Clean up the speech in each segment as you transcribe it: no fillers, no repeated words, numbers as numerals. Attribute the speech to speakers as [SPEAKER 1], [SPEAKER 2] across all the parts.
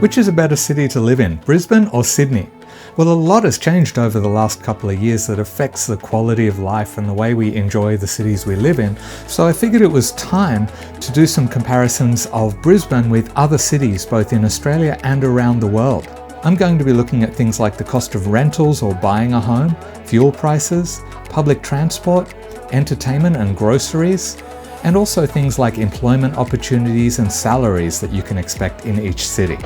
[SPEAKER 1] Which is a better city to live in, Brisbane or Sydney? Well, a lot has changed over the last couple of years that affects the quality of life and the way we enjoy the cities we live in, so I figured it was time to do some comparisons of Brisbane with other cities both in Australia and around the world. I'm going to be looking at things like the cost of rentals or buying a home, fuel prices, public transport, entertainment and groceries, and also things like employment opportunities and salaries that you can expect in each city.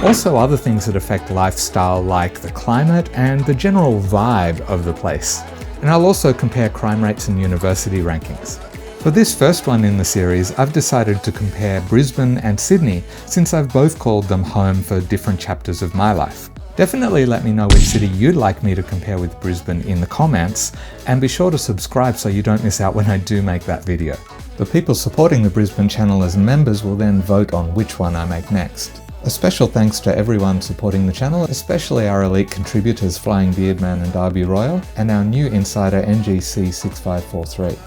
[SPEAKER 1] Also other things that affect lifestyle like the climate and the general vibe of the place. And I'll also compare crime rates and university rankings. For this first one in the series, I've decided to compare Brisbane and Sydney since I've both called them home for different chapters of my life. Definitely let me know which city you'd like me to compare with Brisbane in the comments, and be sure to subscribe so you don't miss out when I do make that video. The people supporting the Brisbane channel as members will then vote on which one I make next. A special thanks to everyone supporting the channel, especially our elite contributors Flying Beardman and Darby Royal, and our new insider NGC6543.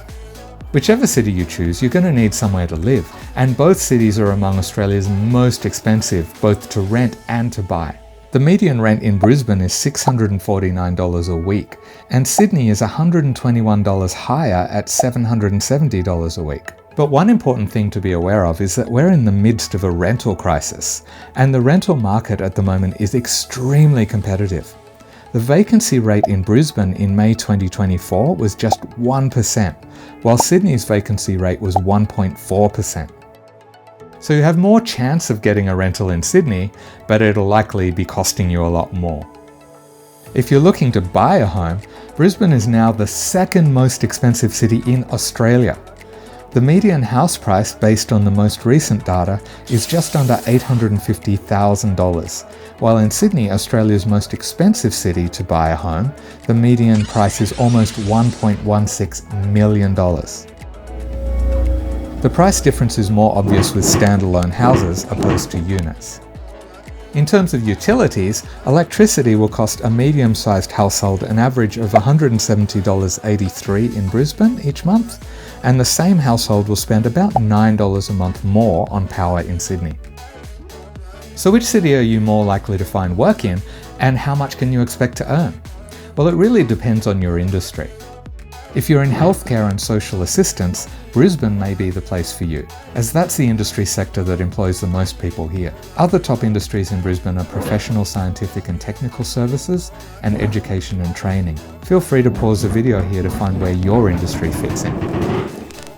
[SPEAKER 1] Whichever city you choose, you're going to need somewhere to live, and both cities are among Australia's most expensive, both to rent and to buy. The median rent in Brisbane is $649 a week, and Sydney is $121 higher at $770 a week. But one important thing to be aware of is that we're in the midst of a rental crisis, and the rental market at the moment is extremely competitive. The vacancy rate in Brisbane in May 2024 was just 1%, while Sydney's vacancy rate was 1.4%. So you have more chance of getting a rental in Sydney, but it'll likely be costing you a lot more. If you're looking to buy a home, Brisbane is now the second most expensive city in Australia. The median house price, based on the most recent data, is just under $850,000, while in Sydney, Australia's most expensive city to buy a home, the median price is almost $1.16 million. The price difference is more obvious with standalone houses opposed to units. In terms of utilities, electricity will cost a medium-sized household an average of $170.83 in Brisbane each month, and the same household will spend about $9 a month more on power in Sydney. So which city are you more likely to find work in, and how much can you expect to earn? Well, it really depends on your industry. If you're in healthcare and social assistance, Brisbane may be the place for you, as that's the industry sector that employs the most people here. Other top industries in Brisbane are professional, scientific and technical services, and education and training. Feel free to pause the video here to find where your industry fits in.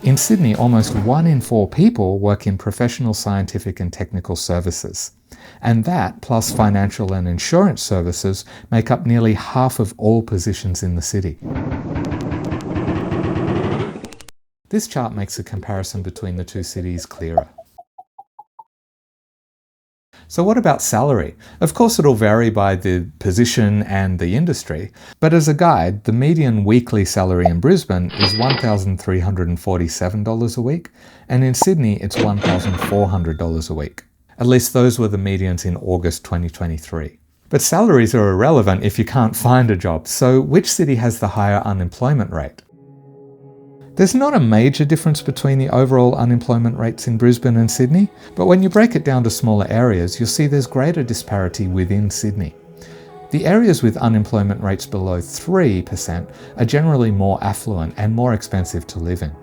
[SPEAKER 1] In Sydney, almost 1 in 4 people work in professional, scientific and technical services. And that, plus financial and insurance services, make up nearly half of all positions in the city. This chart makes a comparison between the two cities clearer. So what about salary? Of course it'll vary by the position and the industry, but as a guide, the median weekly salary in Brisbane is $1,347 a week, and in Sydney it's $1,400 a week. At least those were the medians in August 2023. But salaries are irrelevant if you can't find a job, so which city has the higher unemployment rate? There's not a major difference between the overall unemployment rates in Brisbane and Sydney, but when you break it down to smaller areas, you'll see there's greater disparity within Sydney. The areas with unemployment rates below 3% are generally more affluent and more expensive to live in.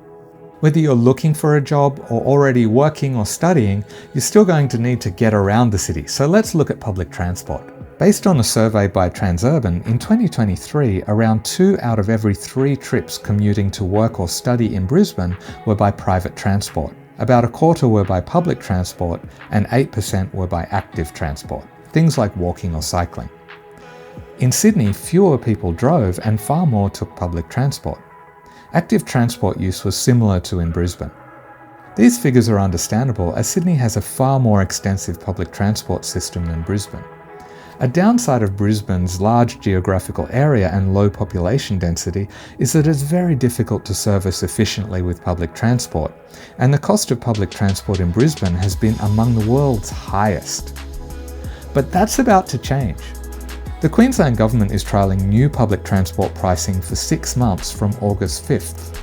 [SPEAKER 1] Whether you're looking for a job or already working or studying, you're still going to need to get around the city, so let's look at public transport. Based on a survey by Transurban, in 2023, around 2 out of every 3 trips commuting to work or study in Brisbane were by private transport. About a quarter were by public transport, and 8% were by active transport, things like walking or cycling. In Sydney, fewer people drove and far more took public transport. Active transport use was similar to in Brisbane. These figures are understandable as Sydney has a far more extensive public transport system than Brisbane. A downside of Brisbane's large geographical area and low population density is that it's very difficult to service efficiently with public transport, and the cost of public transport in Brisbane has been among the world's highest. But that's about to change. The Queensland Government is trialling new public transport pricing for 6 months from August 5th.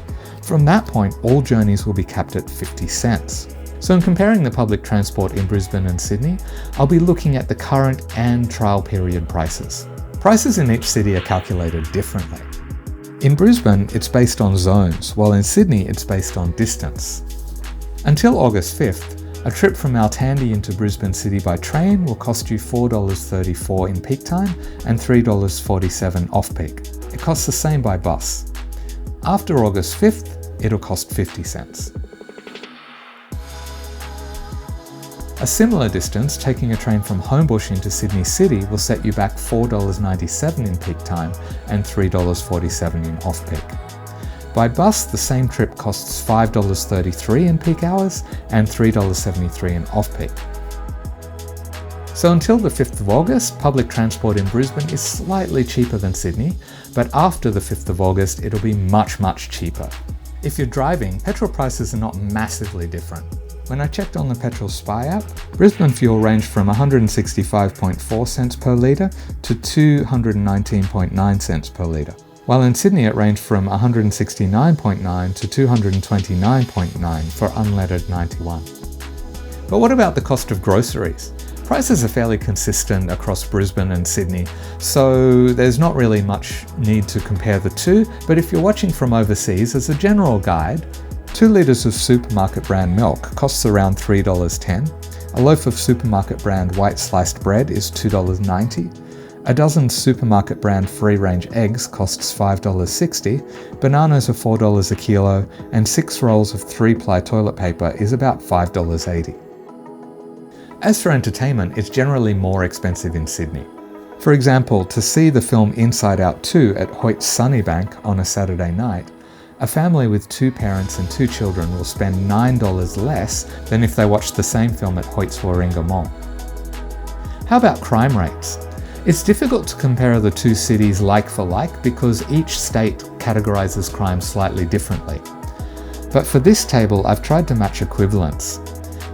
[SPEAKER 1] From that point, all journeys will be capped at 50 cents. So in comparing the public transport in Brisbane and Sydney, I'll be looking at the current and trial period prices. Prices in each city are calculated differently. In Brisbane, it's based on zones, while in Sydney, it's based on distance. Until August 5th, a trip from Altandi into Brisbane City by train will cost you $4.34 in peak time and $3.47 off-peak. It costs the same by bus. After August 5th, it'll cost 50 cents. A similar distance, taking a train from Homebush into Sydney City, will set you back $4.97 in peak time and $3.47 in off-peak. By bus, the same trip costs $5.33 in peak hours and $3.73 in off-peak. So until the 5th of August, public transport in Brisbane is slightly cheaper than Sydney, but after the 5th of August, it'll be much, much cheaper. If you're driving, petrol prices are not massively different. When I checked on the Petrol Spy app, Brisbane fuel ranged from 165.4 cents per litre to 219.9 cents per litre, while in Sydney it ranged from 169.9 to 229.9 for unleaded 91. But what about the cost of groceries? Prices are fairly consistent across Brisbane and Sydney, so there's not really much need to compare the two, but if you're watching from overseas, as a general guide, 2 litres of supermarket brand milk costs around $3.10, a loaf of supermarket brand white sliced bread is $2.90, a dozen supermarket brand free-range eggs costs $5.60, bananas are $4 a kilo, and 6 rolls of 3-ply toilet paper is about $5.80. As for entertainment, it's generally more expensive in Sydney. For example, to see the film Inside Out 2 at Hoyt's Sunnybank on a Saturday night, a family with 2 parents and 2 children will spend $9 less than if they watched the same film at Hoyt's Warringah Mall. How about crime rates? It's difficult to compare the two cities like for like because each state categorises crime slightly differently. But for this table, I've tried to match equivalents.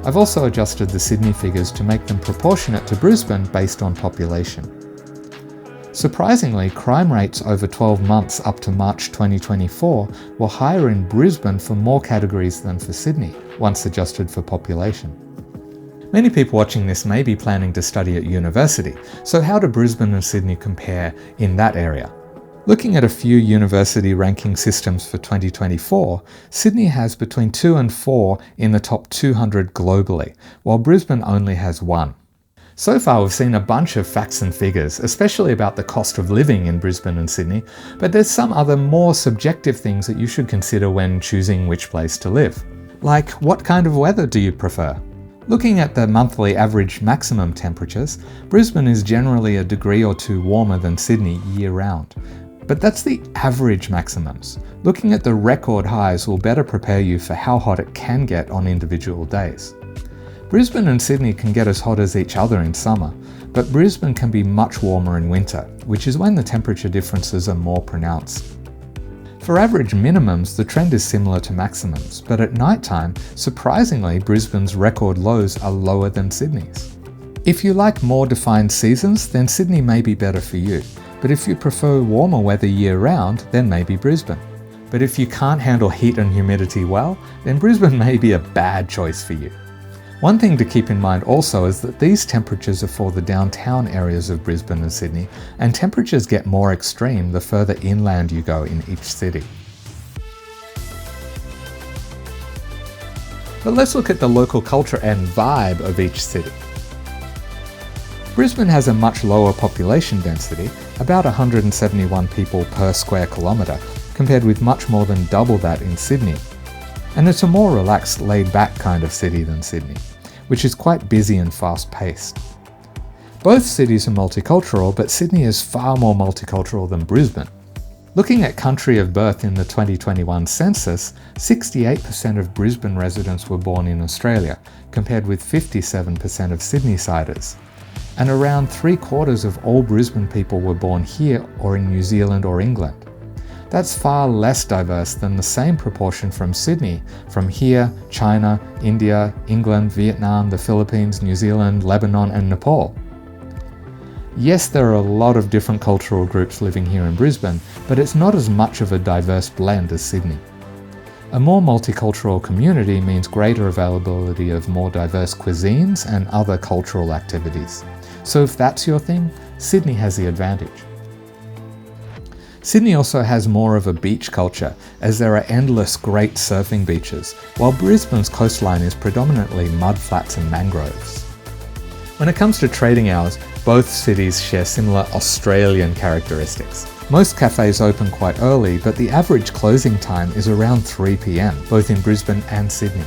[SPEAKER 1] I've also adjusted the Sydney figures to make them proportionate to Brisbane based on population. Surprisingly, crime rates over 12 months up to March 2024 were higher in Brisbane for more categories than for Sydney, once adjusted for population. Many people watching this may be planning to study at university, so how do Brisbane and Sydney compare in that area? Looking at a few university ranking systems for 2024, Sydney has between 2 and 4 in the top 200 globally, while Brisbane only has 1. So far we've seen a bunch of facts and figures, especially about the cost of living in Brisbane and Sydney, but there's some other more subjective things that you should consider when choosing which place to live. Like, what kind of weather do you prefer? Looking at the monthly average maximum temperatures, Brisbane is generally a degree or 2 warmer than Sydney year-round. But that's the average maximums. Looking at the record highs will better prepare you for how hot it can get on individual days. Brisbane and Sydney can get as hot as each other in summer, but Brisbane can be much warmer in winter, which is when the temperature differences are more pronounced. For average minimums, the trend is similar to maximums, but at night time, surprisingly, Brisbane's record lows are lower than Sydney's. If you like more defined seasons, then Sydney may be better for you, but if you prefer warmer weather year-round, then maybe Brisbane. But if you can't handle heat and humidity well, then Brisbane may be a bad choice for you. One thing to keep in mind also is that these temperatures are for the downtown areas of Brisbane and Sydney, and temperatures get more extreme the further inland you go in each city. But let's look at the local culture and vibe of each city. Brisbane has a much lower population density, about 171 people per square kilometre, compared with much more than double that in Sydney. And it's a more relaxed, laid-back kind of city than Sydney, which is quite busy and fast-paced. Both cities are multicultural, but Sydney is far more multicultural than Brisbane. Looking at country of birth in the 2021 census, 68% of Brisbane residents were born in Australia, compared with 57% of Sydney-siders. And around 3/4 of all Brisbane people were born here or in New Zealand or England. That's far less diverse than the same proportion from Sydney, from here, China, India, England, Vietnam, the Philippines, New Zealand, Lebanon, and Nepal. Yes, there are a lot of different cultural groups living here in Brisbane, but it's not as much of a diverse blend as Sydney. A more multicultural community means greater availability of more diverse cuisines and other cultural activities. So if that's your thing, Sydney has the advantage. Sydney also has more of a beach culture, as there are endless great surfing beaches, while Brisbane's coastline is predominantly mudflats and mangroves. When it comes to trading hours, both cities share similar Australian characteristics. Most cafes open quite early, but the average closing time is around 3 p.m, both in Brisbane and Sydney.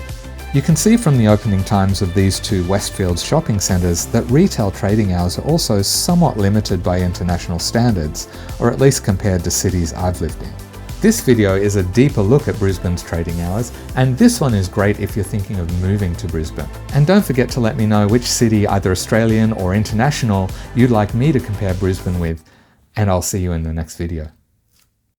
[SPEAKER 1] You can see from the opening times of these two Westfields shopping centres that retail trading hours are also somewhat limited by international standards, or at least compared to cities I've lived in. This video is a deeper look at Brisbane's trading hours, and this one is great if you're thinking of moving to Brisbane. And don't forget to let me know which city, either Australian or international, you'd like me to compare Brisbane with, and I'll see you in the next video.